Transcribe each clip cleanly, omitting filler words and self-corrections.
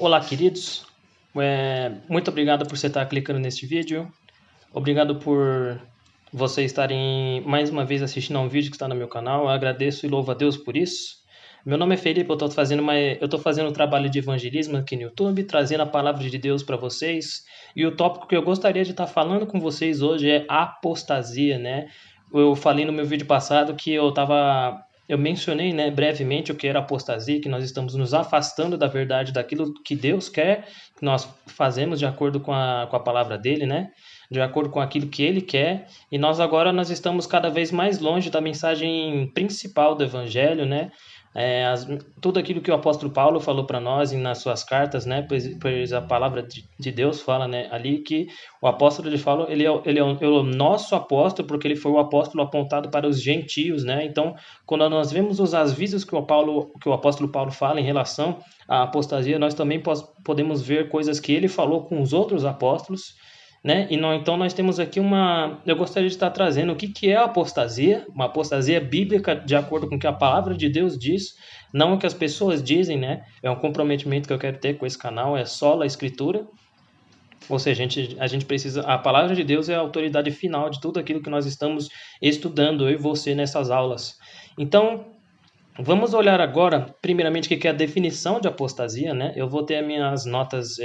Olá, queridos. Muito obrigado por você estar clicando neste vídeo. Obrigado por vocês estarem mais uma vez assistindo a um vídeo que está no meu canal. Eu agradeço e louvo a Deus por isso. Meu nome é Felipe, eu estou fazendo um trabalho de evangelismo aqui no YouTube, trazendo a palavra de Deus para vocês. E o tópico que eu gostaria de estar falando com vocês hoje é apostasia, né? Eu falei no meu vídeo passado que eu mencionei, né, brevemente o que era apostasia, que nós estamos nos afastando da verdade, daquilo que Deus quer que nós fazemos de acordo com a palavra dele, né? De acordo com aquilo que ele quer. E nós estamos cada vez mais longe da mensagem principal do evangelho, né? Tudo aquilo que o apóstolo Paulo falou para nós nas suas cartas, né? Pois a palavra de Deus fala, né, ali que o apóstolo de Paulo, ele é o nosso apóstolo, porque ele foi o apóstolo apontado para os gentios, né? Então, quando nós vemos os avisos que o apóstolo Paulo fala em relação à apostasia, nós também podemos ver coisas que ele falou com os outros apóstolos, né? Então nós temos aqui eu gostaria de estar trazendo o que é a apostasia, uma apostasia bíblica de acordo com o que a palavra de Deus diz, não o que as pessoas dizem, né? É um comprometimento que eu quero ter com esse canal, é só a escritura. Ou seja, a gente precisa, a palavra de Deus é a autoridade final de tudo aquilo que nós estamos estudando, eu e você, nessas aulas. Então, vamos olhar agora, primeiramente, o que é a definição de apostasia, né? Eu vou ter as minhas notas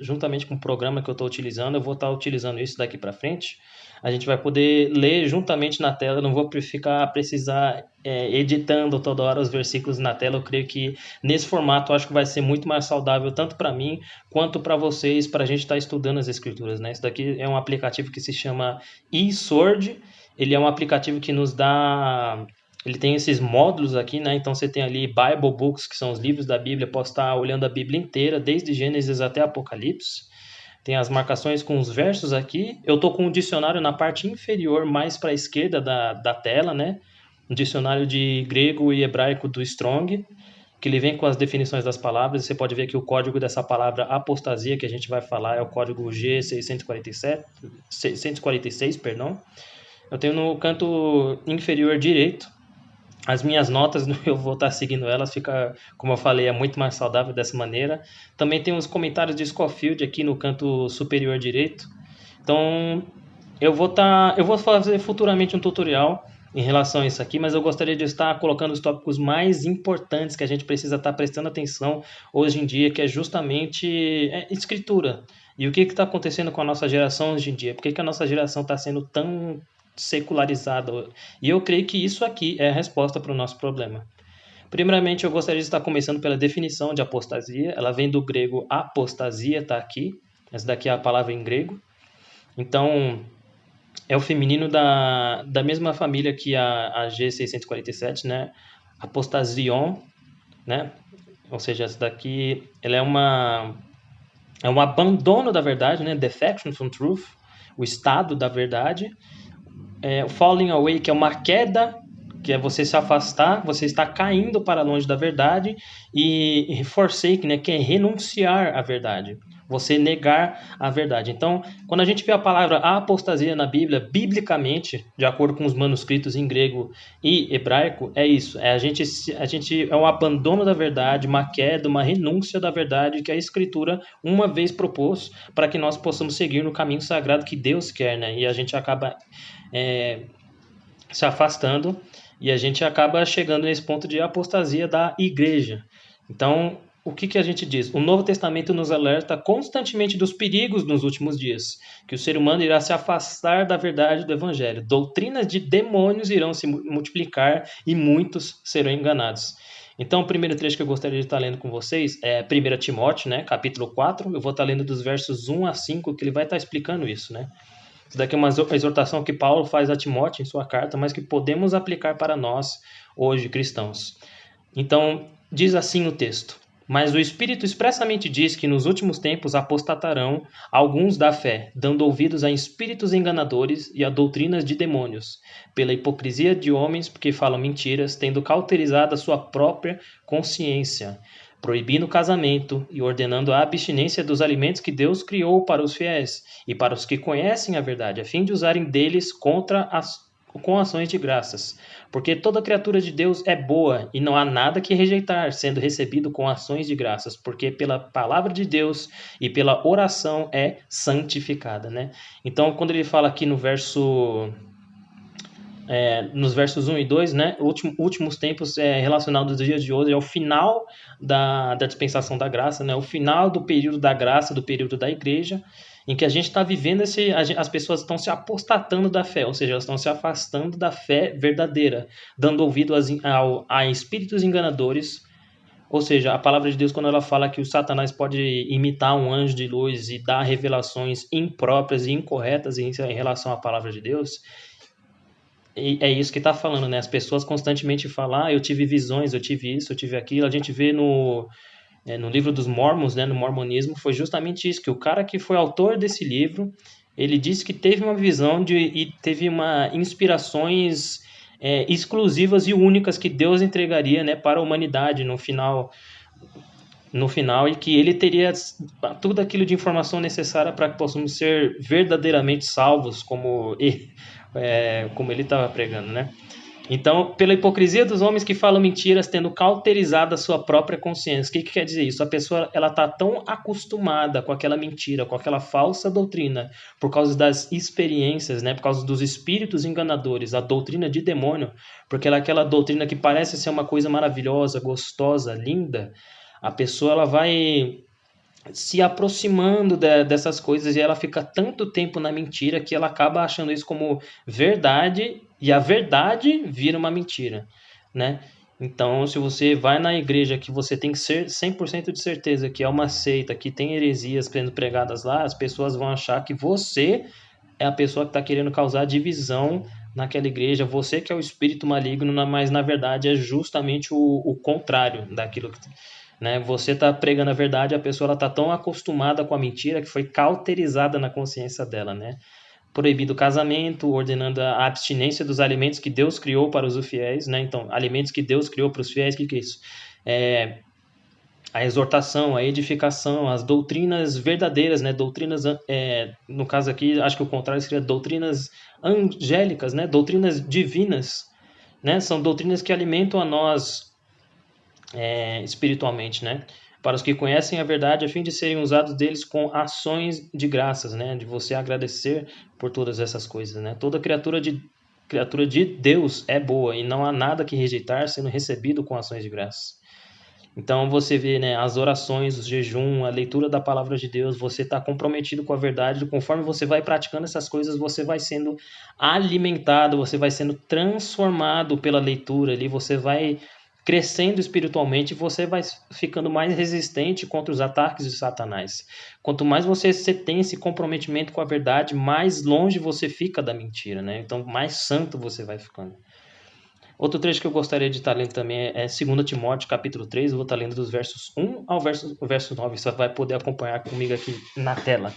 juntamente com o programa que eu estou utilizando, eu vou estar utilizando isso daqui para frente. A gente vai poder ler juntamente na tela, eu não vou precisar editando toda hora os versículos na tela. Eu creio que nesse formato eu acho que vai ser muito mais saudável, tanto para mim quanto para vocês, para a gente estar estudando as escrituras, né? Isso daqui é um aplicativo que se chama eSword. Ele é um aplicativo que nos dá... Ele tem esses módulos aqui, né? Então você tem ali Bible Books, que são os livros da Bíblia. Posso estar olhando a Bíblia inteira, desde Gênesis até Apocalipse. Tem as marcações com os versos aqui. Eu estou com um dicionário na parte inferior, mais para a esquerda da tela, né? Um dicionário de grego e hebraico do Strong, que ele vem com as definições das palavras. Você pode ver que o código dessa palavra apostasia que a gente vai falar é o código G647, 646, perdão. Eu tenho no canto inferior direito as minhas notas, eu vou estar seguindo elas, fica, como eu falei, é muito mais saudável dessa maneira. Também tem os comentários de Scofield aqui no canto superior direito. Então, eu vou fazer futuramente um tutorial em relação a isso aqui, mas eu gostaria de estar colocando os tópicos mais importantes que a gente precisa estar prestando atenção hoje em dia, que é justamente escritura. E o que está acontecendo com a nossa geração hoje em dia? Por que a nossa geração está sendo tão secularizada? E eu creio que isso aqui é a resposta para o nosso problema. Primeiramente, eu gostaria de estar começando pela definição de apostasia. Ela vem do grego apostasia, está aqui. Essa daqui é a palavra em grego. Então, é o feminino da mesma família que a G647, né? Apostasion, né? Ou seja, essa daqui ela é um abandono da verdade, né? Defection from truth, o estado da verdade. O falling away, que é uma queda, que é você se afastar, você está caindo para longe da verdade, e forsake, né, que é renunciar à verdade, você negar a verdade. Então, quando a gente vê a palavra apostasia na Bíblia, biblicamente, de acordo com os manuscritos em grego e hebraico, é isso, a gente é um abandono da verdade, uma queda, uma renúncia da verdade que a Escritura uma vez propôs para que nós possamos seguir no caminho sagrado que Deus quer, né? E a gente acaba se afastando e a gente acaba chegando nesse ponto de apostasia da igreja. Então, o que a gente diz? O Novo Testamento nos alerta constantemente dos perigos nos últimos dias, que o ser humano irá se afastar da verdade do Evangelho. Doutrinas de demônios irão se multiplicar e muitos serão enganados. Então, o primeiro trecho que eu gostaria de estar lendo com vocês é 1 Timóteo, né, capítulo 4. Eu vou estar lendo dos versos 1 a 5, que ele vai estar explicando isso, né? Isso daqui é uma exortação que Paulo faz a Timóteo em sua carta, mas que podemos aplicar para nós hoje, cristãos. Então, diz assim o texto: Mas o Espírito expressamente diz que nos últimos tempos apostatarão alguns da fé, dando ouvidos a espíritos enganadores e a doutrinas de demônios, pela hipocrisia de homens que falam mentiras, tendo cauterizado a sua própria consciência, proibindo o casamento e ordenando a abstinência dos alimentos que Deus criou para os fiéis e para os que conhecem a verdade, a fim de usarem deles com ações de graças. Porque toda criatura de Deus é boa e não há nada que rejeitar, sendo recebido com ações de graças, porque pela palavra de Deus e pela oração é santificada, né? Então, quando ele fala aqui no nos versos 1 e 2, né, últimos tempos relacionado aos dias de hoje, é o final da dispensação da graça, né, o final do período da graça, do período da igreja, em que a gente está vivendo as pessoas estão se apostatando da fé, ou seja, elas estão se afastando da fé verdadeira, dando ouvido a espíritos enganadores. Ou seja, a palavra de Deus, quando ela fala que o Satanás pode imitar um anjo de luz e dar revelações impróprias e incorretas em relação à palavra de Deus, é isso que está falando, né? As pessoas constantemente falam, eu tive visões, eu tive isso, eu tive aquilo. A gente vê no livro dos Mormons, né, no mormonismo, foi justamente isso, que o cara que foi autor desse livro, ele disse que teve uma visão e teve inspirações exclusivas e únicas que Deus entregaria, né, para a humanidade no final, e que ele teria tudo aquilo de informação necessária para que possamos ser verdadeiramente salvos, como ele estava pregando, né? Então, pela hipocrisia dos homens que falam mentiras, tendo cauterizado a sua própria consciência. O que quer dizer isso? A pessoa ela está tão acostumada com aquela mentira, com aquela falsa doutrina, por causa das experiências, né? Por causa dos espíritos enganadores, a doutrina de demônio, porque ela é aquela doutrina que parece ser uma coisa maravilhosa, gostosa, linda. A pessoa ela vai se aproximando dessas coisas e ela fica tanto tempo na mentira que ela acaba achando isso como verdade e a verdade vira uma mentira, né? Então, se você vai na igreja que você tem que ser 100% de certeza que é uma seita, que tem heresias sendo pregadas lá, as pessoas vão achar que você é a pessoa que está querendo causar divisão naquela igreja, você que é o espírito maligno, mas na verdade é justamente o contrário daquilo que, né? Você está pregando a verdade, a pessoa está tão acostumada com a mentira que foi cauterizada na consciência dela, né? Proibindo o casamento, ordenando a abstinência dos alimentos que Deus criou para os fiéis, né? Então, alimentos que Deus criou para os fiéis, o que é isso? A exortação, a edificação, as doutrinas verdadeiras, né? Doutrinas, no caso aqui, acho que o contrário seria doutrinas angélicas, né? Doutrinas divinas, né? São doutrinas que alimentam a nós espiritualmente, né? Para os que conhecem a verdade, a fim de serem usados deles com ações de graças, né? De você agradecer por todas essas coisas, né? Toda criatura de Deus é boa e não há nada que rejeitar, sendo recebido com ações de graças. Então você vê, né, as orações, o jejum, a leitura da palavra de Deus, você está comprometido com a verdade. Conforme você vai praticando essas coisas, você vai sendo alimentado, você vai sendo transformado pela leitura ali, você vai crescendo espiritualmente, você vai ficando mais resistente contra os ataques de Satanás. Quanto mais você tem esse comprometimento com a verdade, mais longe você fica da mentira, né? Então mais santo você vai ficando. Outro trecho que eu gostaria de estar lendo também é 2 Timóteo, capítulo 3, eu vou estar lendo dos versos 1 ao verso 9, você vai poder acompanhar comigo aqui na tela.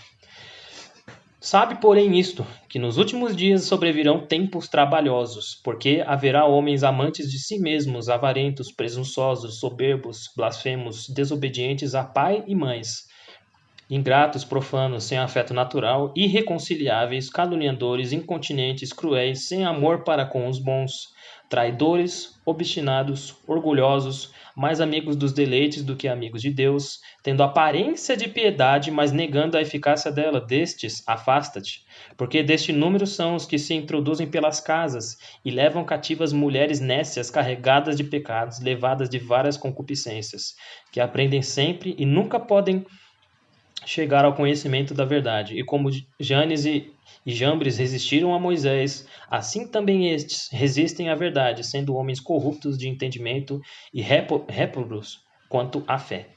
Sabe, porém, isto, que nos últimos dias sobrevirão tempos trabalhosos, porque haverá homens amantes de si mesmos, avarentos, presunçosos, soberbos, blasfemos, desobedientes a pai e mães, ingratos, profanos, sem afeto natural, irreconciliáveis, caluniadores, incontinentes, cruéis, sem amor para com os bons, traidores, obstinados, orgulhosos, mais amigos dos deleites do que amigos de Deus, tendo aparência de piedade, mas negando a eficácia dela. Destes, afasta-te, porque deste número são os que se introduzem pelas casas e levam cativas mulheres nécias carregadas de pecados, levadas de várias concupiscências, que aprendem sempre e nunca podem chegar ao conhecimento da verdade. E como Janes e Jambres resistiram a Moisés, assim também estes resistem à verdade, sendo homens corruptos de entendimento e réprobos quanto à fé.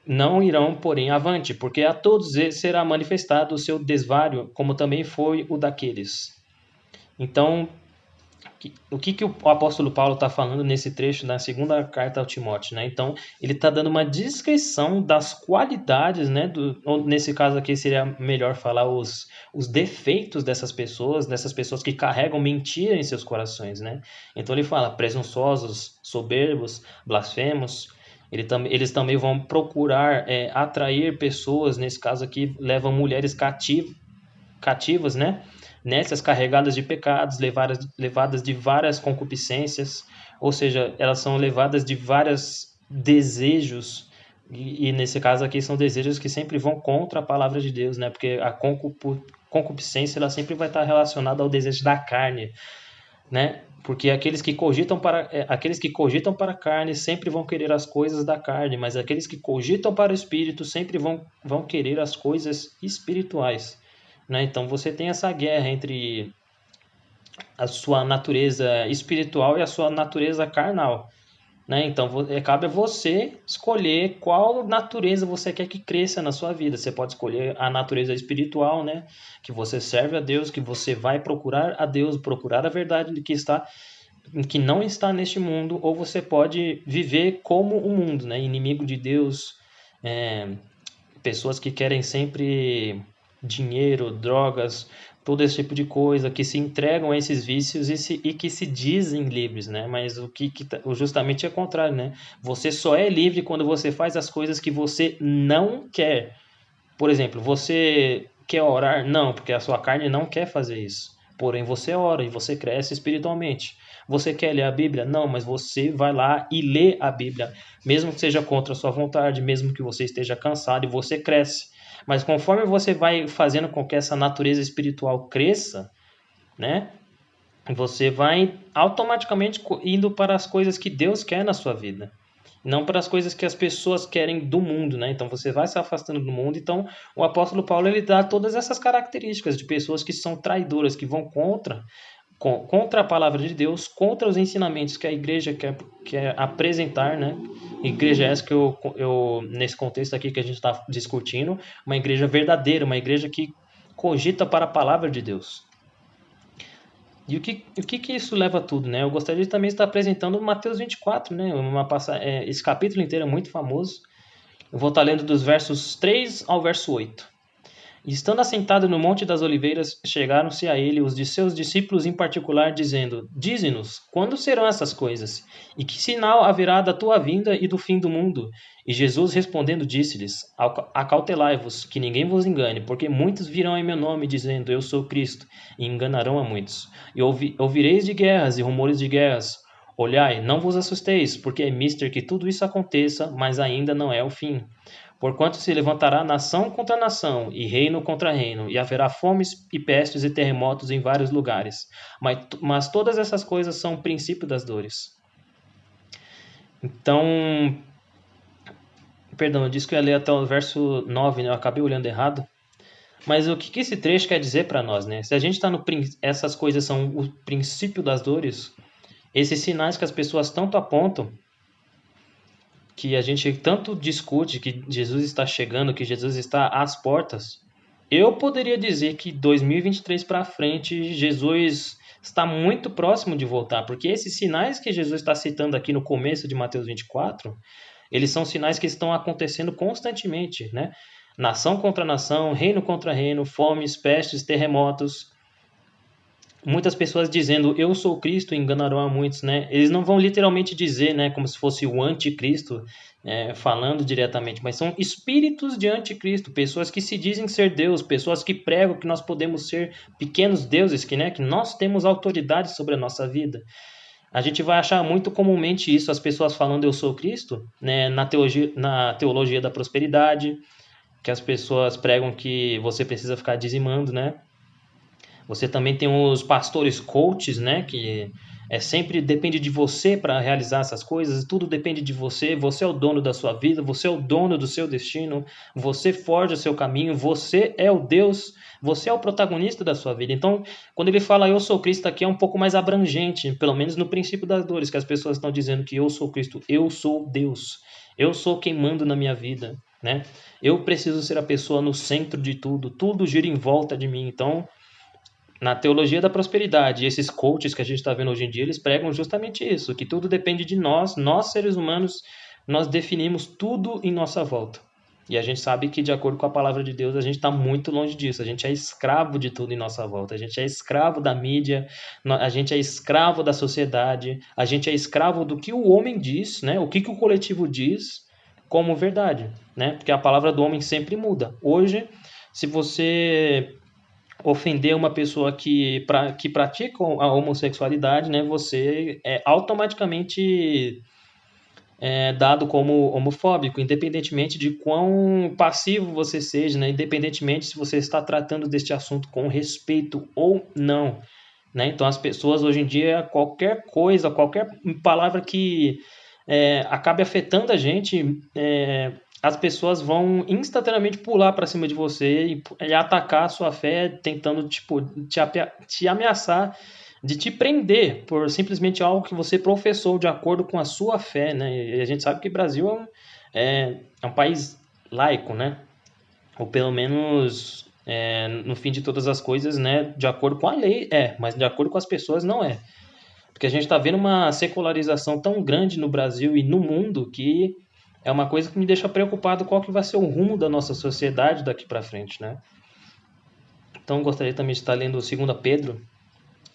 Não irão, porém, avante, porque a todos será manifestado o seu desvario, como também foi o daqueles. Então, o que o apóstolo Paulo está falando nesse trecho na segunda carta ao Timóteo, né? Então, ele está dando uma descrição das qualidades, né? Ou nesse caso aqui seria melhor falar os defeitos dessas pessoas que carregam mentira em seus corações, né? Então, ele fala presunçosos, soberbos, blasfemos. Eles também vão procurar atrair pessoas, nesse caso aqui, levam mulheres cativas, né? nessas carregadas de pecados, levadas de várias concupiscências, ou seja, elas são levadas de vários desejos, e nesse caso aqui são desejos que sempre vão contra a palavra de Deus, né? Porque a concupiscência ela sempre vai estar relacionada ao desejo da carne, né? Porque aqueles que cogitam para a carne sempre vão querer as coisas da carne, mas aqueles que cogitam para o espírito sempre vão querer as coisas espirituais, né? Então você tem essa guerra entre a sua natureza espiritual e a sua natureza carnal, né? Então cabe a você escolher qual natureza você quer que cresça na sua vida. Você pode escolher a natureza espiritual, né? Que você serve a Deus, que você vai procurar a Deus, procurar a verdade que não está neste mundo, ou você pode viver como o mundo, né? Inimigo de Deus, é, pessoas que querem sempre dinheiro, drogas, todo esse tipo de coisa, que se entregam a esses vícios e que se dizem livres, né? Mas justamente é o contrário, né? Você só é livre quando você faz as coisas que você não quer. Por exemplo, você quer orar? Não, porque a sua carne não quer fazer isso. Porém, você ora e você cresce espiritualmente. Você quer ler a Bíblia? Não, mas você vai lá e lê a Bíblia, mesmo que seja contra a sua vontade, mesmo que você esteja cansado, e você cresce. Mas conforme você vai fazendo com que essa natureza espiritual cresça, né? Você vai automaticamente indo para as coisas que Deus quer na sua vida, não para as coisas que as pessoas querem do mundo, né? Então você vai se afastando do mundo. Então o apóstolo Paulo ele dá todas essas características de pessoas que são traidoras, que vão contra a palavra de Deus, contra os ensinamentos que a igreja quer apresentar, né? Igreja essa que nesse contexto aqui que a gente está discutindo, uma igreja verdadeira, uma igreja que cogita para a palavra de Deus. E o que isso leva a tudo, né? Eu gostaria de também estar apresentando Mateus 24, né? Esse capítulo inteiro é muito famoso. Eu vou estar lendo dos versos 3 ao verso 8. E estando assentado no Monte das Oliveiras, chegaram-se a ele os de seus discípulos em particular, dizendo: Dize-nos, quando serão essas coisas? E que sinal haverá da tua vinda e do fim do mundo? E Jesus respondendo disse-lhes: Acautelai-vos, que ninguém vos engane, porque muitos virão em meu nome, dizendo: Eu sou Cristo, e enganarão a muitos. E ouvireis de guerras e rumores de guerras. Olhai, não vos assusteis, porque é mister que tudo isso aconteça, mas ainda não é o fim. Porquanto se levantará nação contra nação, e reino contra reino, e haverá fomes e pestes e terremotos em vários lugares. Mas todas essas coisas são o princípio das dores. Então, perdão, eu disse que eu ia ler até o verso 9, né? Eu acabei olhando errado. Mas o que esse trecho quer dizer para nós, né? Se a gente está no essas coisas são o princípio das dores, esses sinais que as pessoas tanto apontam, que a gente tanto discute que Jesus está chegando, que Jesus está às portas, eu poderia dizer que 2023 para frente, Jesus está muito próximo de voltar, porque esses sinais que Jesus está citando aqui no começo de Mateus 24, eles são sinais que estão acontecendo constantemente, né? Nação contra nação, reino contra reino, fomes, pestes, terremotos. Muitas pessoas dizendo eu sou Cristo enganarão a muitos, né? Eles não vão literalmente dizer, né, como se fosse o anticristo, falando diretamente, mas são espíritos de anticristo, pessoas que se dizem ser Deus, pessoas que pregam que nós podemos ser pequenos deuses, que nós temos autoridade sobre a nossa vida. A gente vai achar muito comumente isso, as pessoas falando eu sou Cristo, né, na teologia da prosperidade, que as pessoas pregam que você precisa ficar dizimando, né? Você também tem os pastores coaches, né? Que sempre depende de você para realizar essas coisas, tudo depende de você. Você é o dono da sua vida, você é o dono do seu destino, você forja o seu caminho, você é o Deus, você é o protagonista da sua vida. Então, quando ele fala eu sou Cristo aqui, é um pouco mais abrangente, pelo menos no princípio das dores, que as pessoas estão dizendo que eu sou Cristo, eu sou Deus, eu sou quem manda na minha vida, né? Eu preciso ser a pessoa no centro de tudo, tudo gira em volta de mim. Então, na teologia da prosperidade, esses coaches que a gente está vendo hoje em dia, eles pregam justamente isso, que tudo depende de nós seres humanos, nós definimos tudo em nossa volta. E a gente sabe que, de acordo com a palavra de Deus, a gente está muito longe disso. A gente é escravo de tudo em nossa volta. A gente é escravo da mídia, a gente é escravo da sociedade, a gente é escravo do que o homem diz, né? O que o coletivo diz como verdade, né? Porque a palavra do homem sempre muda. Hoje, se você ofender uma pessoa que pratica a homossexualidade, né, você é automaticamente dado como homofóbico, independentemente de quão passivo você seja, né, independentemente se você está tratando deste assunto com respeito ou não. Né? Então, as pessoas hoje em dia, qualquer coisa, qualquer palavra que acabe afetando a gente, as pessoas vão instantaneamente pular para cima de você e atacar a sua fé, tentando tipo, te ameaçar de te prender por simplesmente algo que você professou de acordo com a sua fé. Né? E a gente sabe que o Brasil é um país laico, né? Ou pelo menos no fim de todas as coisas, né, de acordo com a lei mas de acordo com as pessoas não é. Porque a gente está vendo uma secularização tão grande no Brasil e no mundo que é uma coisa que me deixa preocupado qual que vai ser o rumo da nossa sociedade daqui para frente, né? Então gostaria também de estar lendo 2 Pedro,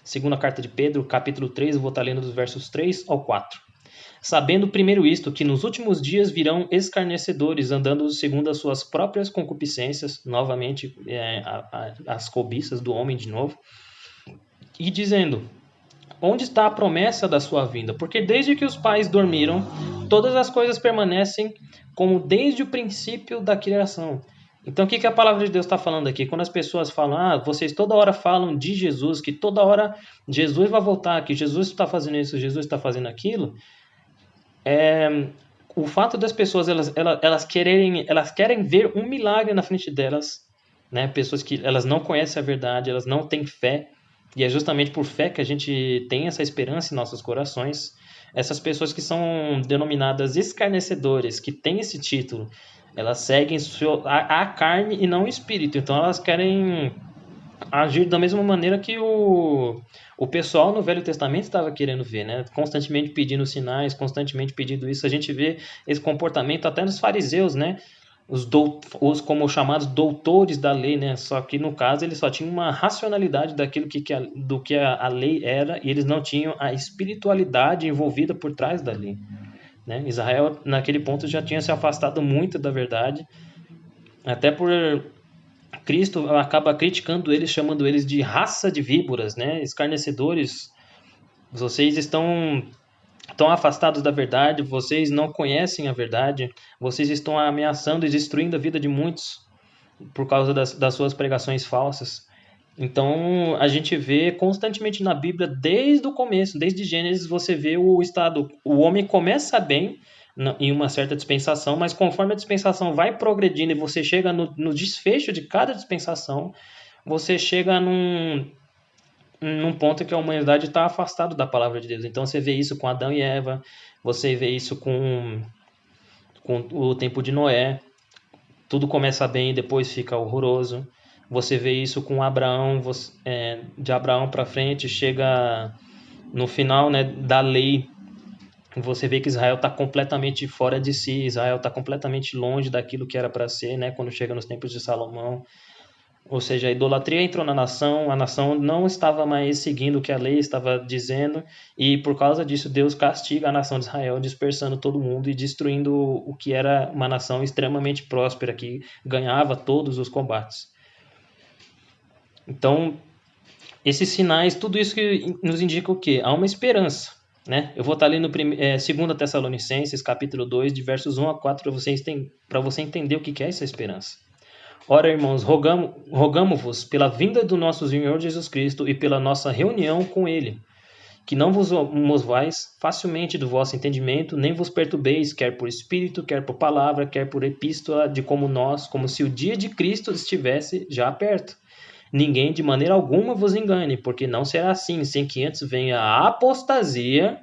segunda carta de Pedro, capítulo 3, eu vou estar lendo dos versos 3 ao 4. Sabendo primeiro isto, que nos últimos dias virão escarnecedores, andando segundo as suas próprias concupiscências, novamente as cobiças do homem de novo, e dizendo, onde está a promessa da sua vinda? Porque desde que os pais dormiram, todas as coisas permanecem como desde o princípio da criação. Então, o que a palavra de Deus está falando aqui? Quando as pessoas falam, vocês toda hora falam de Jesus, que toda hora Jesus vai voltar, que Jesus está fazendo isso, Jesus está fazendo aquilo, o fato das pessoas elas querem ver um milagre na frente delas, né? Pessoas que elas não conhecem a verdade, elas não têm fé, e é justamente por fé que a gente tem essa esperança em nossos corações. Essas pessoas que são denominadas escarnecedores, que têm esse título, elas seguem a carne e não o espírito. Então elas querem agir da mesma maneira que o pessoal no Velho Testamento estava querendo ver, né? Constantemente pedindo sinais, constantemente pedindo isso. A gente vê esse comportamento até nos fariseus, né? Os como chamados doutores da lei, né? Só que no caso eles só tinham uma racionalidade daquilo do que a lei era, e eles não tinham a espiritualidade envolvida por trás da lei, né? Israel naquele ponto já tinha se afastado muito da verdade, até por Cristo acaba criticando eles, chamando eles de raça de víboras, né? Escarnecedores. Vocês estão tão afastados da verdade, vocês não conhecem a verdade, vocês estão ameaçando e destruindo a vida de muitos por causa das suas pregações falsas. Então, a gente vê constantemente na Bíblia, desde o começo, desde Gênesis, você vê o homem começa bem em uma certa dispensação, mas conforme a dispensação vai progredindo e você chega no desfecho de cada dispensação, você chega num ponto que a humanidade está afastada da palavra de Deus. Então, você vê isso com Adão e Eva, você vê isso com o tempo de Noé, tudo começa bem e depois fica horroroso. Você vê isso com Abraão, de Abraão para frente, chega no final, né, da lei, você vê que Israel está completamente fora de si, Israel está completamente longe daquilo que era para ser, né, quando chega nos tempos de Salomão. Ou seja, a idolatria entrou na nação, a nação não estava mais seguindo o que a lei estava dizendo, e por causa disso Deus castiga a nação de Israel, dispersando todo mundo e destruindo o que era uma nação extremamente próspera, que ganhava todos os combates. Então, esses sinais, tudo isso que nos indica o quê? Há uma esperança, né? Eu vou estar lendo 2 Tessalonicenses, capítulo 2, de versos 1 a 4, para você entender o que é essa esperança. Ora, irmãos, rogamo-vos pela vinda do nosso Senhor Jesus Cristo e pela nossa reunião com Ele, que não vos movais facilmente do vosso entendimento, nem vos perturbeis, quer por espírito, quer por palavra, quer por epístola, como se o dia de Cristo estivesse já perto. Ninguém de maneira alguma vos engane, porque não será assim, sem que antes venha a apostasia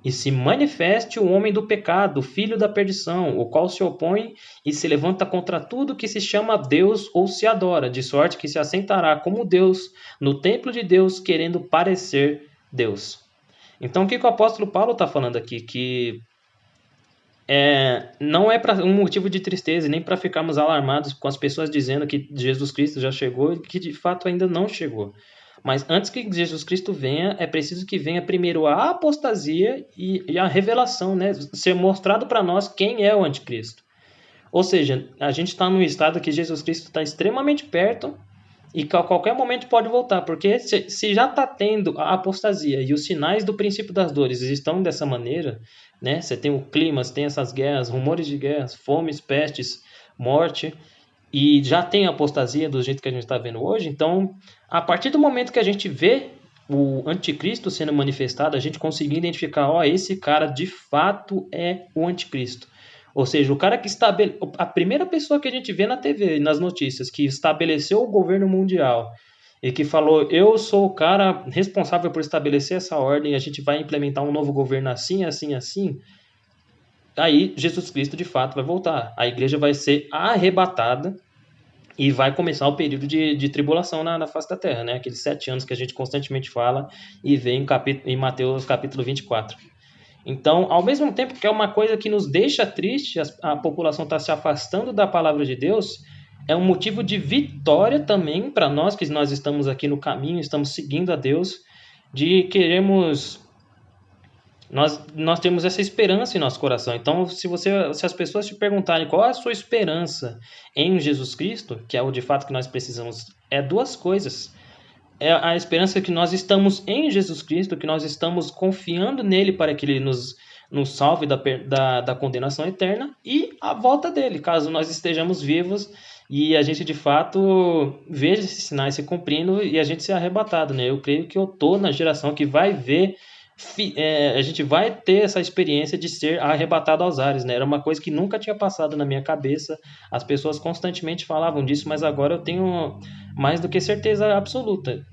e se manifeste o homem do pecado, o filho da perdição, o qual se opõe e se levanta contra tudo que se chama Deus ou se adora, de sorte que se assentará como Deus no templo de Deus, querendo parecer Deus. Então, o que o apóstolo Paulo está falando aqui? Que não é para um motivo de tristeza, nem para ficarmos alarmados com as pessoas dizendo que Jesus Cristo já chegou e que de fato ainda não chegou. Mas antes que Jesus Cristo venha, é preciso que venha primeiro a apostasia e a revelação, né? Ser mostrado para nós quem é o anticristo. Ou seja, a gente está num estado que Jesus Cristo está extremamente perto e que a qualquer momento pode voltar, porque se já está tendo a apostasia e os sinais do princípio das dores estão dessa maneira, né? Você tem o clima, você tem essas guerras, rumores de guerras, fomes, pestes, morte, e já tem a apostasia do jeito que a gente está vendo hoje. Então, a partir do momento que a gente vê o anticristo sendo manifestado, a gente conseguir identificar, ó, esse cara de fato é o anticristo. Ou seja, o cara que a primeira pessoa que a gente vê na TV, nas notícias, que estabeleceu o governo mundial e que falou, eu sou o cara responsável por estabelecer essa ordem, e a gente vai implementar um novo governo assim, assim, assim, aí Jesus Cristo de fato vai voltar. A igreja vai ser arrebatada e vai começar o período de tribulação na face da terra, né? Aqueles 7 anos que a gente constantemente fala e vê em Mateus capítulo 24. Então, ao mesmo tempo que é uma coisa que nos deixa triste, a população está se afastando da palavra de Deus, é um motivo de vitória também para nós, que nós estamos aqui no caminho, estamos seguindo a Deus, de queremos... Nós temos essa esperança em nosso coração. Então, se as pessoas te perguntarem qual é a sua esperança em Jesus Cristo, que é o de fato que nós precisamos, é duas coisas. É a esperança que nós estamos em Jesus Cristo, que nós estamos confiando nele para que ele nos salve da condenação eterna, e a volta dele, caso nós estejamos vivos e a gente de fato veja esses sinais se cumprindo e a gente ser arrebatado, né? Eu creio que eu estou na geração que vai ver, a gente vai ter essa experiência de ser arrebatado aos ares, né? Era uma coisa que nunca tinha passado na minha cabeça, as pessoas constantemente falavam disso, mas agora eu tenho mais do que certeza absoluta.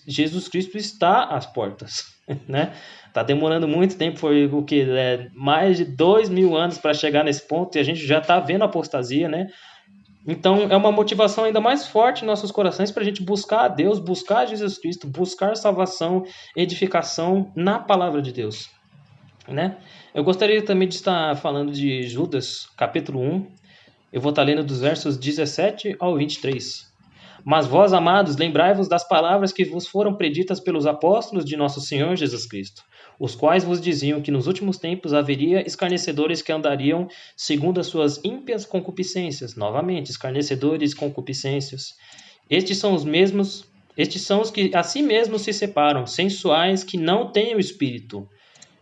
Jesus Cristo está às portas, né? Tá demorando muito tempo, foi o que? Mais de 2000 anos para chegar nesse ponto, e a gente já está vendo a apostasia, né? Então é uma motivação ainda mais forte em nossos corações para a gente buscar a Deus, buscar Jesus Cristo, buscar salvação, edificação na palavra de Deus, né? Eu gostaria também de estar falando de Judas, capítulo 1. Eu vou estar lendo dos versos 17 ao 23. Mas vós, amados, lembrai-vos das palavras que vos foram preditas pelos apóstolos de nosso Senhor Jesus Cristo, os quais vos diziam que nos últimos tempos haveria escarnecedores que andariam segundo as suas ímpias concupiscências. Novamente, escarnecedores, concupiscências. Estes são os que a si mesmos se separam, sensuais, que não têm o Espírito.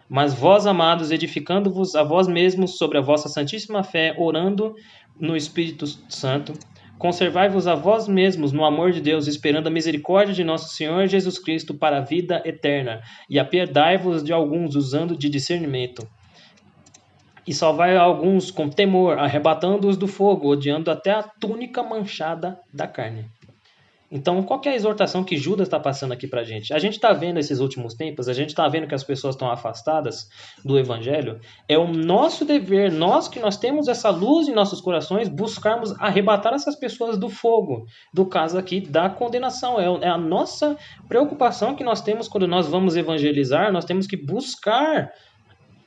Mas vós, amados, edificando-vos a vós mesmos sobre a vossa santíssima fé, orando no Espírito Santo, conservai-vos a vós mesmos no amor de Deus, esperando a misericórdia de nosso Senhor Jesus Cristo para a vida eterna, e apiedai-vos de alguns usando de discernimento. E salvai alguns com temor, arrebatando-os do fogo, odiando até a túnica manchada da carne. Então, qual que é a exortação que Judas está passando aqui para a gente? A gente está vendo esses últimos tempos, a gente está vendo que as pessoas estão afastadas do Evangelho. É o nosso dever, nós temos essa luz em nossos corações, buscarmos arrebatar essas pessoas do fogo, do caso aqui da condenação. É a nossa preocupação que nós temos quando nós vamos evangelizar, nós temos que buscar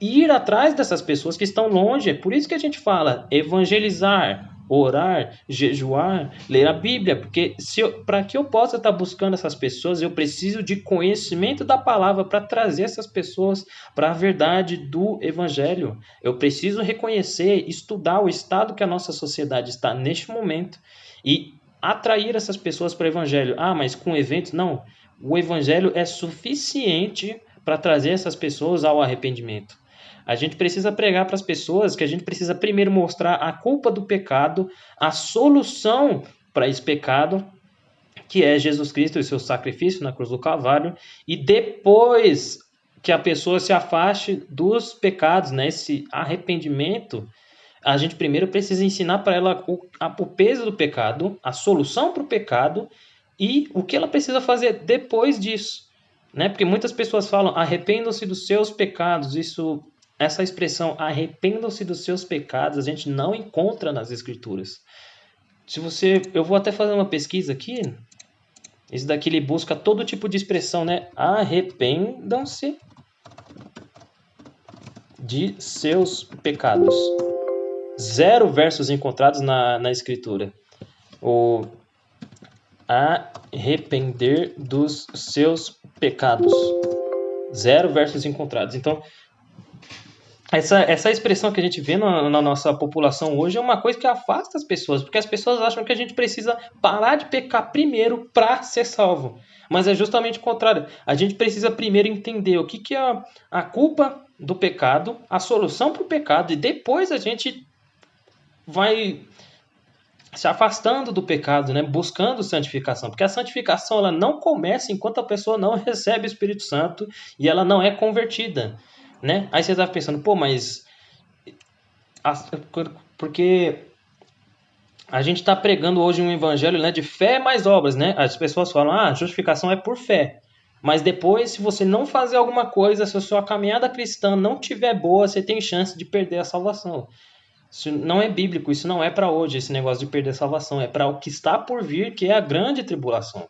ir atrás dessas pessoas que estão longe. É por isso que a gente fala evangelizar, orar, jejuar, ler a Bíblia, porque para que eu possa estar buscando essas pessoas, eu preciso de conhecimento da palavra para trazer essas pessoas para a verdade do Evangelho. Eu preciso reconhecer, estudar o estado que a nossa sociedade está neste momento e atrair essas pessoas para o Evangelho. Ah, mas com eventos? Não. O Evangelho é suficiente para trazer essas pessoas ao arrependimento. A gente precisa pregar para as pessoas que a gente precisa primeiro mostrar a culpa do pecado, a solução para esse pecado, que é Jesus Cristo e seu sacrifício na cruz do Calvário, e depois que a pessoa se afaste dos pecados, né, esse arrependimento, a gente primeiro precisa ensinar para ela o peso do pecado, a solução para o pecado e o que ela precisa fazer depois disso. Né? Porque muitas pessoas falam, arrependam-se dos seus pecados. Essa expressão, arrependam-se dos seus pecados, a gente não encontra nas Escrituras. Eu vou até fazer uma pesquisa aqui. Esse daqui ele busca todo tipo de expressão, né? Arrependam-se de seus pecados. 0 versos encontrados na Escritura. O arrepender dos seus pecados. 0 versos encontrados. Então, essa expressão que a gente vê na nossa população hoje é uma coisa que afasta as pessoas, porque as pessoas acham que a gente precisa parar de pecar primeiro para ser salvo. Mas é justamente o contrário. A gente precisa primeiro entender o que é a culpa do pecado, a solução para o pecado, e depois a gente vai se afastando do pecado, né? Buscando santificação. Porque a santificação ela não começa enquanto a pessoa não recebe o Espírito Santo e ela não é convertida. Né? Aí você está pensando, pô, mas porque a gente está pregando hoje um evangelho, né, de fé mais obras, né? As pessoas falam, a justificação é por fé. Mas depois, se você não fazer alguma coisa, se a sua caminhada cristã não tiver boa, você tem chance de perder a salvação. Isso não é bíblico, isso não é para hoje, esse negócio de perder a salvação. É para o que está por vir, que é a grande tribulação.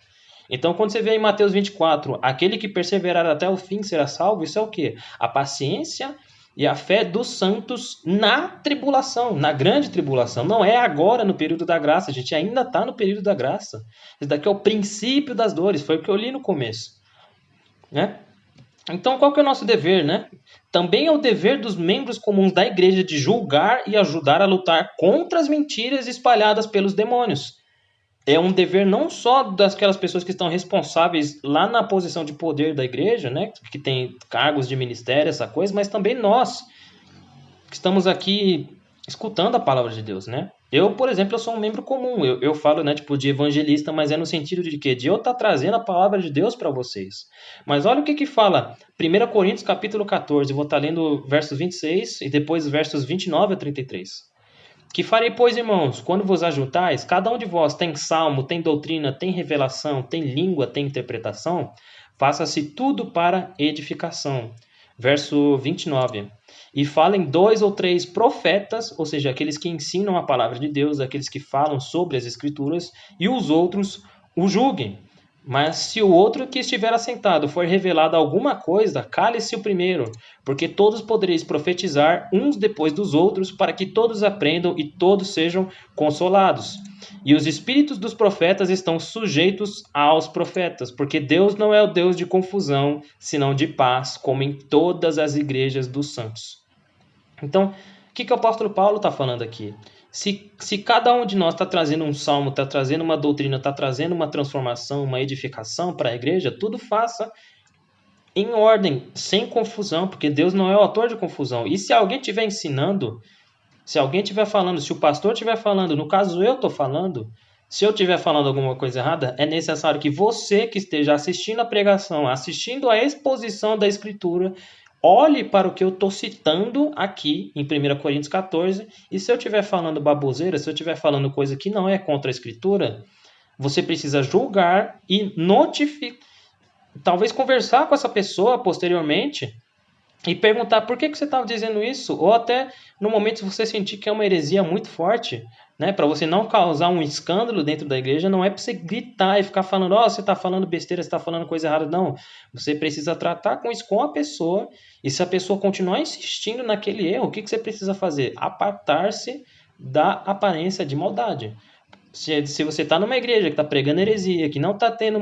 Então, quando você vê em Mateus 24, aquele que perseverar até o fim será salvo, isso é o quê? A paciência e a fé dos santos na tribulação, na grande tribulação. Não é agora no período da graça, a gente ainda está no período da graça. Isso daqui é o princípio das dores, foi o que eu li no começo. Né? Então, qual que é o nosso dever, né? Também é o dever dos membros comuns da igreja de julgar e ajudar a lutar contra as mentiras espalhadas pelos demônios. É um dever não só daquelas pessoas que estão responsáveis lá na posição de poder da igreja, né? Que tem cargos de ministério, essa coisa, mas também nós, que estamos aqui escutando a palavra de Deus, né? Eu, por exemplo, eu sou um membro comum. Eu falo, né, tipo, de evangelista, mas é no sentido de quê? De eu estar trazendo a palavra de Deus para vocês. Mas olha o que fala 1 Coríntios capítulo 14. Vou estar lendo versos 26 e depois versos 29 a 33. Que farei, pois, irmãos, quando vos ajuntais, cada um de vós tem salmo, tem doutrina, tem revelação, tem língua, tem interpretação, faça-se tudo para edificação. Verso 29. E falem 2 ou 3 profetas, ou seja, aqueles que ensinam a palavra de Deus, aqueles que falam sobre as Escrituras, e os outros o julguem. Mas se o outro que estiver assentado for revelado alguma coisa, cale-se o primeiro, porque todos podereis profetizar uns depois dos outros, para que todos aprendam e todos sejam consolados. E os espíritos dos profetas estão sujeitos aos profetas, porque Deus não é o Deus de confusão, senão de paz, como em todas as igrejas dos santos. Então, o que o apóstolo Paulo está falando aqui? Se cada um de nós está trazendo um salmo, está trazendo uma doutrina, está trazendo uma transformação, uma edificação para a igreja, tudo faça em ordem, sem confusão, porque Deus não é o autor de confusão. E se alguém estiver ensinando, se alguém estiver falando, se o pastor estiver falando, no caso eu estou falando, se eu estiver falando alguma coisa errada, é necessário que você que esteja assistindo a pregação, assistindo a exposição da Escritura, olhe para o que eu estou citando aqui em 1 Coríntios 14, e se eu estiver falando baboseira, se eu estiver falando coisa que não é contra a Escritura, você precisa julgar e notificar, talvez conversar com essa pessoa posteriormente e perguntar por que você estava dizendo isso, ou até no momento se você sentir que é uma heresia muito forte, né, para você não causar um escândalo dentro da igreja, não é para você gritar e ficar falando, você está falando besteira, você está falando coisa errada, não. Você precisa tratar com isso com a pessoa, e se a pessoa continuar insistindo naquele erro, o que você precisa fazer? Apartar-se da aparência de maldade. Se você está numa igreja que está pregando heresia, que não está tendo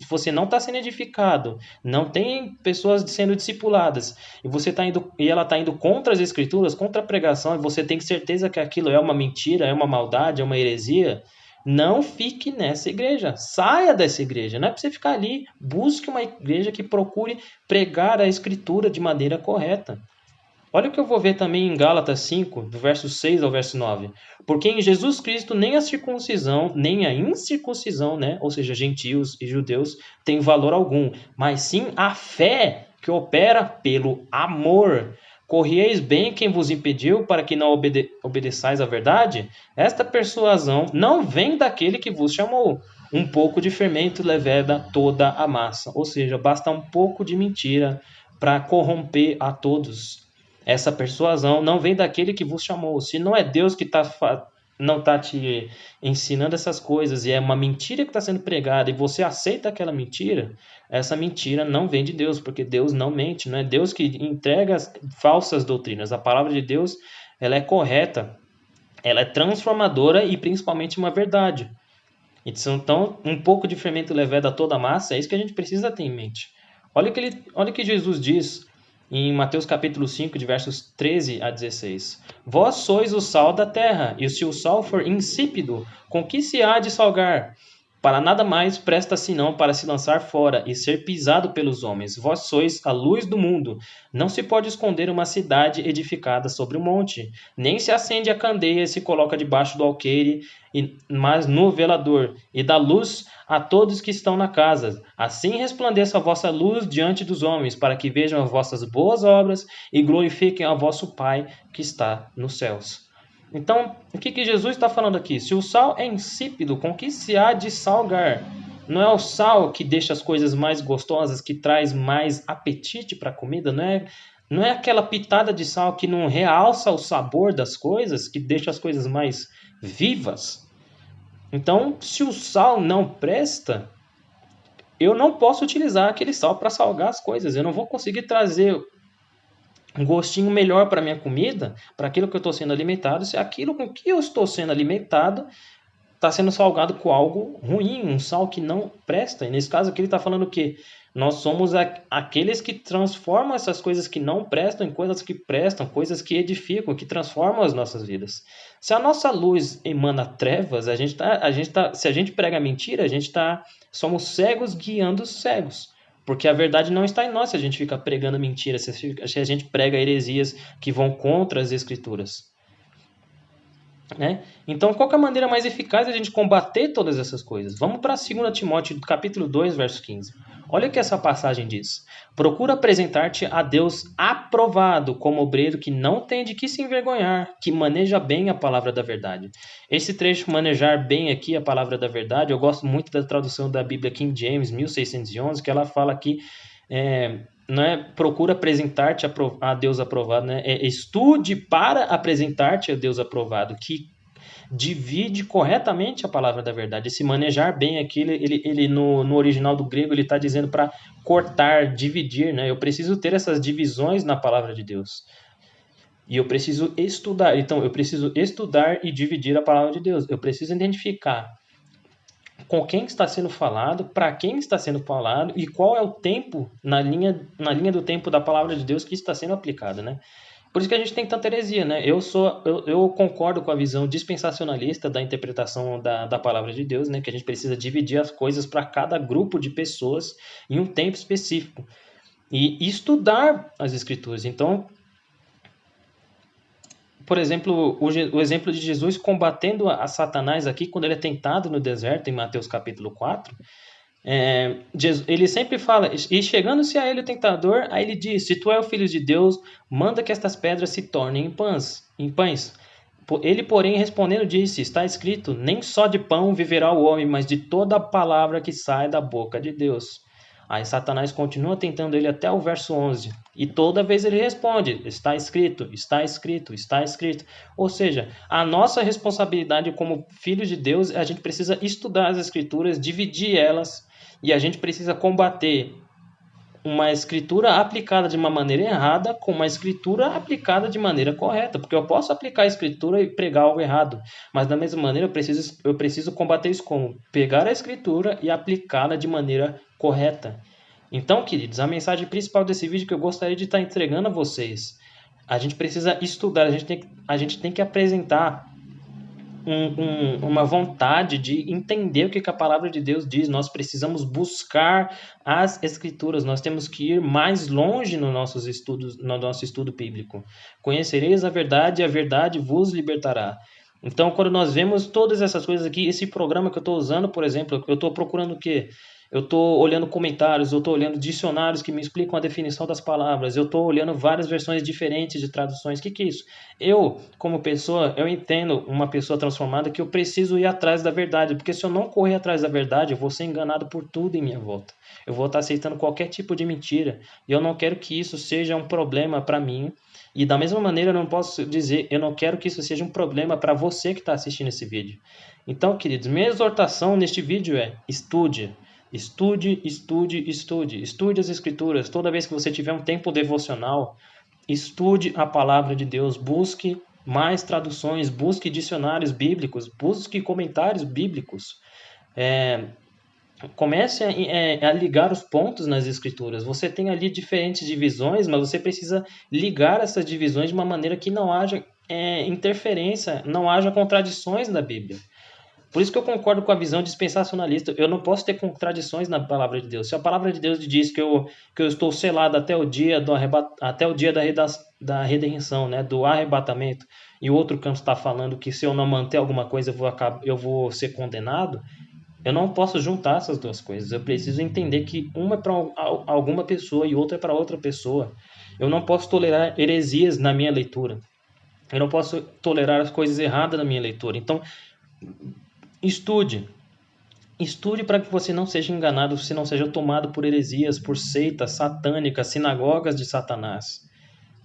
você não está sendo edificado, não tem pessoas sendo discipuladas, e você tá indo, e ela está indo contra as escrituras, contra a pregação, e você tem certeza que aquilo é uma mentira, é uma maldade, é uma heresia, não fique nessa igreja, saia dessa igreja, não é para você ficar ali, busque uma igreja que procure pregar a escritura de maneira correta. Olha o que eu vou ver também em Gálatas 5, do verso 6 ao verso 9. Porque em Jesus Cristo nem a circuncisão, nem a incircuncisão, né? Ou seja, gentios e judeus, tem valor algum, mas sim a fé que opera pelo amor. Corrieis bem quem vos impediu para que não obedeçais à verdade? Esta persuasão não vem daquele que vos chamou. Um pouco de fermento leveda toda a massa. Ou seja, basta um pouco de mentira para corromper a todos. Essa persuasão não vem daquele que vos chamou. Se não é Deus que não está te ensinando essas coisas e é uma mentira que está sendo pregada e você aceita aquela mentira, essa mentira não vem de Deus, porque Deus não mente, não é Deus que entrega as falsas doutrinas. A palavra de Deus, ela é correta, ela é transformadora e principalmente uma verdade. Então, um pouco de fermento leveda toda a massa, é isso que a gente precisa ter em mente. Olha o que Jesus diz em Mateus capítulo 5, de versos 13 a 16. Vós sois o sal da terra, e se o sal for insípido, com que se há de salgar? Para nada mais presta senão para se lançar fora e ser pisado pelos homens. Vós sois a luz do mundo. Não se pode esconder uma cidade edificada sobre um monte, nem se acende a candeia e se coloca debaixo do alqueire, mas no velador, e dá luz a todos que estão na casa. Assim resplandeça a vossa luz diante dos homens, para que vejam as vossas boas obras e glorifiquem a vosso Pai que está nos céus. Então, o que Jesus está falando aqui? Se o sal é insípido, com que se há de salgar? Não é o sal que deixa as coisas mais gostosas, que traz mais apetite para a comida? Não é aquela pitada de sal que não realça o sabor das coisas, que deixa as coisas mais vivas? Então, se o sal não presta, eu não posso utilizar aquele sal para salgar as coisas. Eu não vou conseguir trazer um gostinho melhor para minha comida, para aquilo que eu estou sendo alimentado, se aquilo com que eu estou sendo alimentado está sendo salgado com algo ruim, um sal que não presta. E nesse caso aqui ele está falando que nós somos aqueles que transformam essas coisas que não prestam em coisas que prestam, coisas que edificam, que transformam as nossas vidas. Se a nossa luz emana trevas, se a gente prega mentira, somos cegos guiando os cegos. Porque a verdade não está em nós se a gente fica pregando mentira, se a gente prega heresias que vão contra as escrituras. Né? Então, qual que é a maneira mais eficaz de a gente combater todas essas coisas? Vamos para 2 Timóteo, capítulo 2, verso 15. Olha o que essa passagem diz. Procura apresentar-te a Deus aprovado, como obreiro que não tem de que se envergonhar, que maneja bem a palavra da verdade. Esse trecho, manejar bem aqui a palavra da verdade, eu gosto muito da tradução da Bíblia King James, 1611, que ela fala aqui... não é procura apresentar-te a Deus aprovado, né? Estude para apresentar-te a Deus aprovado, que divide corretamente a palavra da verdade. Esse manejar bem aqui, ele no original do grego, ele está dizendo para cortar, dividir, né? Eu preciso ter essas divisões na palavra de Deus. E eu preciso estudar. Então, eu preciso estudar e dividir a palavra de Deus. Eu preciso identificar com quem está sendo falado, para quem está sendo falado e qual é o tempo na linha do tempo da palavra de Deus que está sendo aplicada, né? Por isso que a gente tem tanta heresia, né? Eu concordo com a visão dispensacionalista da interpretação da palavra de Deus, né? Que a gente precisa dividir as coisas para cada grupo de pessoas em um tempo específico e estudar as escrituras. Então, por exemplo, o exemplo de Jesus combatendo a Satanás aqui, quando ele é tentado no deserto, em Mateus capítulo 4, ele sempre fala, e chegando-se a ele o tentador, aí ele diz, se tu és o filho de Deus, manda que estas pedras se tornem em pães. Ele, porém, respondendo, disse, está escrito, nem só de pão viverá o homem, mas de toda a palavra que sai da boca de Deus. Aí Satanás continua tentando ele até o verso 11. E toda vez ele responde, está escrito, está escrito, está escrito. Ou seja, a nossa responsabilidade como filhos de Deus, a gente precisa estudar as escrituras, dividir elas, e a gente precisa combater uma escritura aplicada de uma maneira errada com uma escritura aplicada de maneira correta. Porque eu posso aplicar a escritura e pregar algo errado, mas da mesma maneira eu preciso combater isso como pegar a escritura e aplicá-la de maneira correta. Então, queridos, a mensagem principal desse vídeo que eu gostaria de estar entregando a vocês, a gente precisa estudar, a gente tem que apresentar uma vontade de entender o que a palavra de Deus diz. Nós precisamos buscar as escrituras, nós temos que ir mais longe no nosso estudo bíblico. Conhecereis a verdade e a verdade vos libertará. Então, quando nós vemos todas essas coisas aqui, esse programa que eu estou usando, por exemplo, eu estou procurando o quê? Eu estou olhando comentários, eu estou olhando dicionários que me explicam a definição das palavras, eu estou olhando várias versões diferentes de traduções. O que é isso? Eu, como pessoa, eu entendo uma pessoa transformada que eu preciso ir atrás da verdade, porque se eu não correr atrás da verdade, eu vou ser enganado por tudo em minha volta. Eu vou estar aceitando qualquer tipo de mentira, e eu não quero que isso seja um problema para mim. E da mesma maneira, eu não posso dizer, eu não quero que isso seja um problema para você que está assistindo esse vídeo. Então, queridos, minha exortação neste vídeo é: estude. Estude, estude, estude. Estude as escrituras. Toda vez que você tiver um tempo devocional, estude a palavra de Deus. Busque mais traduções, busque dicionários bíblicos, busque comentários bíblicos. Comece a ligar os pontos nas escrituras. Você tem ali diferentes divisões, mas você precisa ligar essas divisões de uma maneira que não haja interferência, não haja contradições na Bíblia. Por isso que eu concordo com a visão dispensacionalista. Eu não posso ter contradições na palavra de Deus. Se a palavra de Deus diz que eu estou selado até o dia da redenção, né, do arrebatamento, e o outro canto está falando que se eu não manter alguma coisa eu vou ser condenado, eu não posso juntar essas duas coisas. Eu preciso entender que uma é para alguma pessoa e outra é para outra pessoa. Eu não posso tolerar heresias na minha leitura. Eu não posso tolerar as coisas erradas na minha leitura. Então, estude. Estude para que você não seja enganado, você não seja tomado por heresias, por seitas satânicas, sinagogas de Satanás.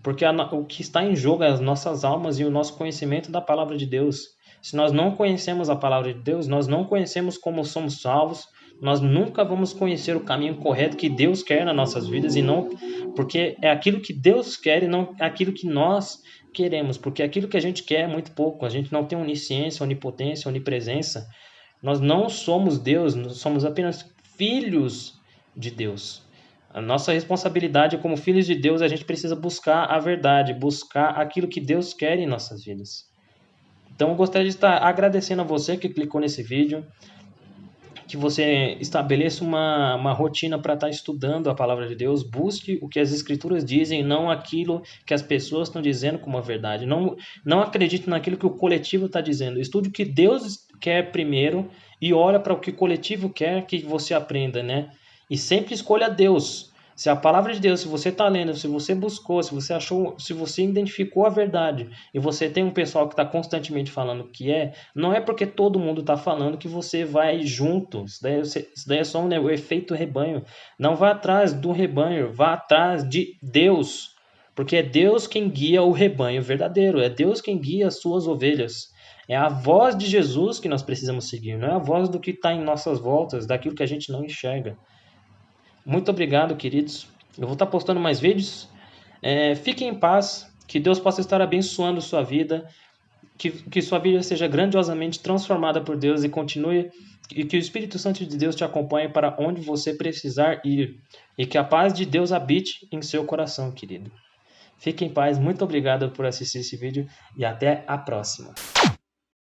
Porque o que está em jogo é as nossas almas e o nosso conhecimento da palavra de Deus. Se nós não conhecemos a palavra de Deus, nós não conhecemos como somos salvos, nós nunca vamos conhecer o caminho correto que Deus quer nas nossas vidas, e não porque é aquilo que Deus quer e não aquilo que nós queremos, porque aquilo que a gente quer é muito pouco, a gente não tem onisciência, onipotência, onipresença. Nós não somos Deus, nós somos apenas filhos de Deus. A nossa responsabilidade como filhos de Deus, a gente precisa buscar a verdade, buscar aquilo que Deus quer em nossas vidas. Então eu gostaria de estar agradecendo a você que clicou nesse vídeo, que você estabeleça uma rotina para estar estudando a palavra de Deus, busque o que as escrituras dizem, não aquilo que as pessoas estão dizendo como a verdade. Não acredite naquilo que o coletivo está dizendo. Estude o que Deus quer primeiro e olha para o que o coletivo quer que você aprenda, né? E sempre escolha Deus. Se a palavra de Deus, se você está lendo, se você buscou, se você achou, se você identificou a verdade e você tem um pessoal que está constantemente falando que não é porque todo mundo está falando que você vai junto. Isso daí é só o efeito rebanho. Não vá atrás do rebanho, vá atrás de Deus. Porque é Deus quem guia o rebanho verdadeiro, é Deus quem guia as suas ovelhas. É a voz de Jesus que nós precisamos seguir, não é a voz do que está em nossas voltas, daquilo que a gente não enxerga. Muito obrigado, queridos. Eu vou estar postando mais vídeos. Fiquem em paz. Que Deus possa estar abençoando sua vida. Que sua vida seja grandiosamente transformada por Deus e continue. E que o Espírito Santo de Deus te acompanhe para onde você precisar ir. E que a paz de Deus habite em seu coração, querido. Fiquem em paz. Muito obrigado por assistir esse vídeo e até a próxima.